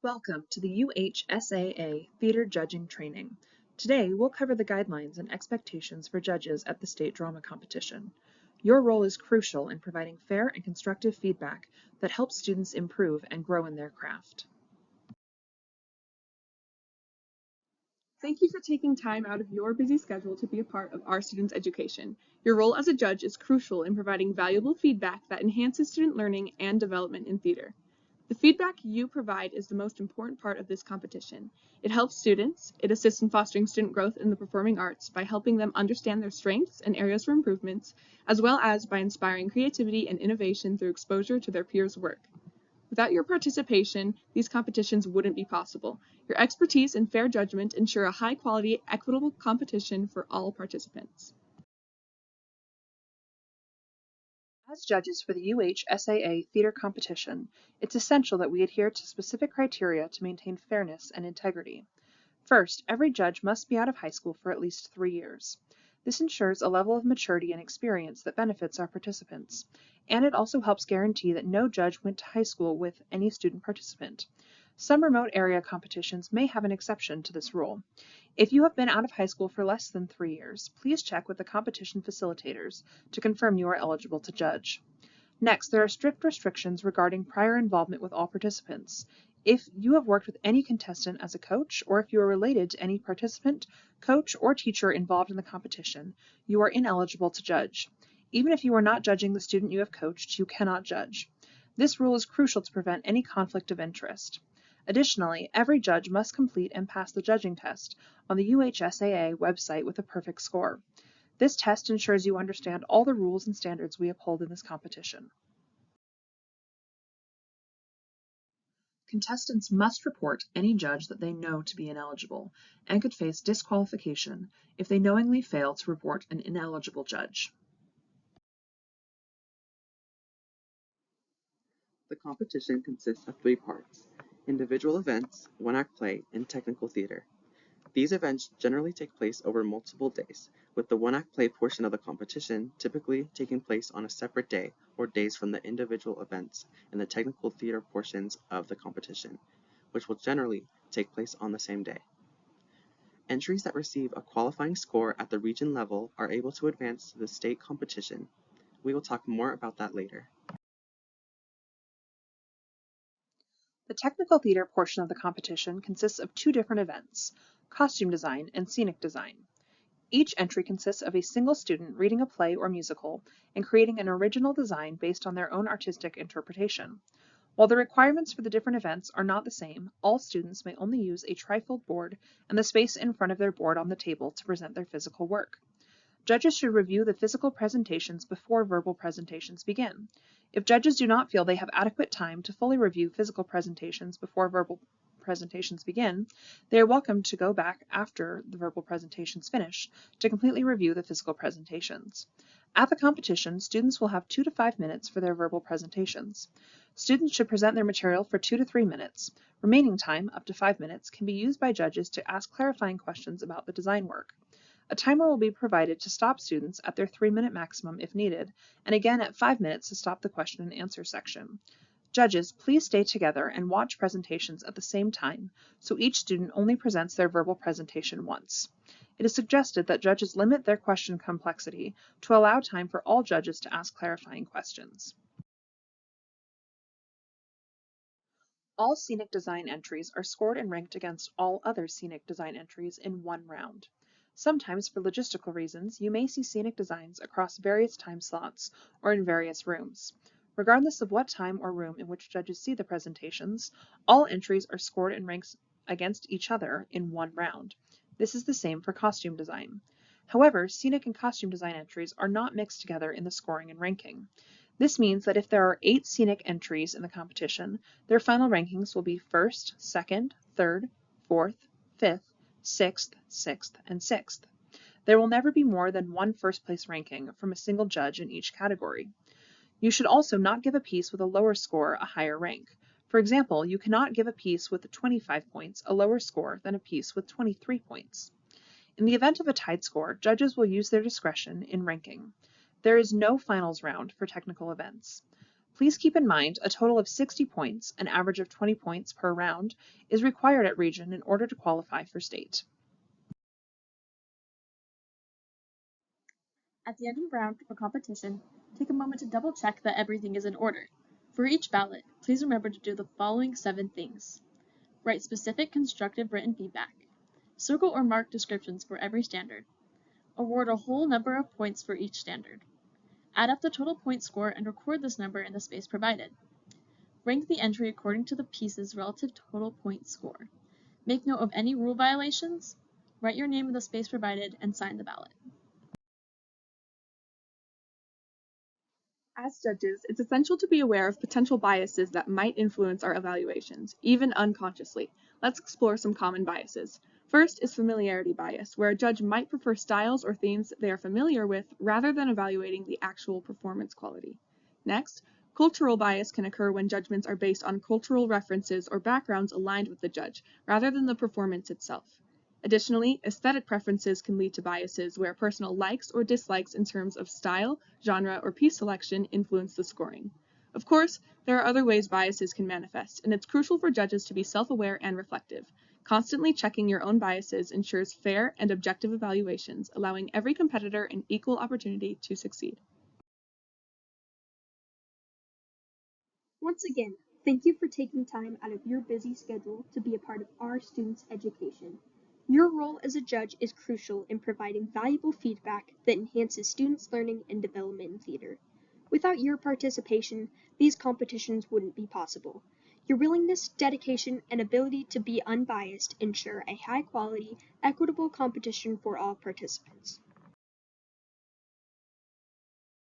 Welcome to the UHSAA Theater Judging Training. Today, we'll cover the guidelines and expectations for judges at the state drama competition. Your role is crucial in providing fair and constructive feedback that helps students improve and grow in their craft. Thank you for taking time out of your busy schedule to be a part of our students' education. Your role as a judge is crucial in providing valuable feedback that enhances student learning and development in theater. The feedback you provide is the most important part of this competition. It helps students, it assists in fostering student growth in the performing arts by helping them understand their strengths and areas for improvements, as well as by inspiring creativity and innovation through exposure to their peers' work. Without your participation, these competitions wouldn't be possible. Your expertise and fair judgment ensure a high-quality, equitable competition for all participants. As judges for the UHSAA theater competition, it's essential that we adhere to specific criteria to maintain fairness and integrity. First, every judge must be out of high school for at least 3 years. This ensures a level of maturity and experience that benefits our participants, and it also helps guarantee that no judge went to high school with any student participant. Some remote area competitions may have an exception to this rule. If you have been out of high school for less than 3 years, please check with the competition facilitators to confirm you are eligible to judge. Next, there are strict restrictions regarding prior involvement with all participants. If you have worked with any contestant as a coach, or if you are related to any participant, coach, or teacher involved in the competition, you are ineligible to judge. Even if you are not judging the student you have coached, you cannot judge. This rule is crucial to prevent any conflict of interest. Additionally, every judge must complete and pass the judging test on the UHSAA website with a perfect score. This test ensures you understand all the rules and standards we uphold in this competition. Contestants must report any judge that they know to be ineligible and could face disqualification if they knowingly fail to report an ineligible judge. The competition consists of 3 parts: individual events, one-act play, and technical theater. These events generally take place over multiple days, with the one-act play portion of the competition typically taking place on a separate day or days from the individual events, and the technical theater portions of the competition, which will generally take place on the same day. Entries that receive a qualifying score at the region level are able to advance to the state competition. We will talk more about that later. The technical theater portion of the competition consists of 2 different events: costume design and scenic design. Each entry consists of a single student reading a play or musical and creating an original design based on their own artistic interpretation. While the requirements for the different events are not the same, all students may only use a trifold board and the space in front of their board on the table to present their physical work. Judges should review the physical presentations before verbal presentations begin. If judges do not feel they have adequate time to fully review physical presentations before verbal presentations begin, they are welcome to go back after the verbal presentations finish to completely review the physical presentations. At the competition, students will have 2 to 5 minutes for their verbal presentations. Students should present their material for 2 to 3 minutes. Remaining time, up to 5 minutes, can be used by judges to ask clarifying questions about the design work. A timer will be provided to stop students at their 3-minute maximum if needed, and again at 5 minutes to stop the question and answer section. Judges, please stay together and watch presentations at the same time, so each student only presents their verbal presentation once. It is suggested that judges limit their question complexity to allow time for all judges to ask clarifying questions. All scenic design entries are scored and ranked against all other scenic design entries in one round. Sometimes, for logistical reasons, you may see scenic designs across various time slots or in various rooms. Regardless of what time or room in which judges see the presentations, all entries are scored and ranked against each other in one round. This is the same for costume design. However, scenic and costume design entries are not mixed together in the scoring and ranking. This means that if there are 8 scenic entries in the competition, their final rankings will be 1st, 2nd, 3rd, 4th, 5th, 6th, 6th, and 6th. There will never be more than one first-place ranking from a single judge in each category. You should also not give a piece with a lower score a higher rank. For example, you cannot give a piece with 25 points a lower score than a piece with 23 points. In the event of a tied score, judges will use their discretion in ranking. There is no finals round for technical events. Please keep in mind a total of 60 points, an average of 20 points per round, is required at region in order to qualify for state. At the end of a round of a competition, take a moment to double check that everything is in order. For each ballot, please remember to do the following 7 things. Write specific constructive written feedback. Circle or mark descriptions for every standard. Award a whole number of points for each standard. Add up the total point score and record this number in the space provided. Rank the entry according to the piece's relative total point score. Make note of any rule violations. Write your name in the space provided and sign the ballot. As judges, it's essential to be aware of potential biases that might influence our evaluations, even unconsciously. Let's explore some common biases. First is familiarity bias, where a judge might prefer styles or themes they are familiar with rather than evaluating the actual performance quality. Next, cultural bias can occur when judgments are based on cultural references or backgrounds aligned with the judge, rather than the performance itself. Additionally, aesthetic preferences can lead to biases where personal likes or dislikes in terms of style, genre, or piece selection influence the scoring. Of course, there are other ways biases can manifest, and it's crucial for judges to be self-aware and reflective. Constantly checking your own biases ensures fair and objective evaluations, allowing every competitor an equal opportunity to succeed. Once again, thank you for taking time out of your busy schedule to be a part of our students' education. Your role as a judge is crucial in providing valuable feedback that enhances students' learning and development in theater. Without your participation, these competitions wouldn't be possible. Your willingness, dedication, and ability to be unbiased ensure a high-quality, equitable competition for all participants.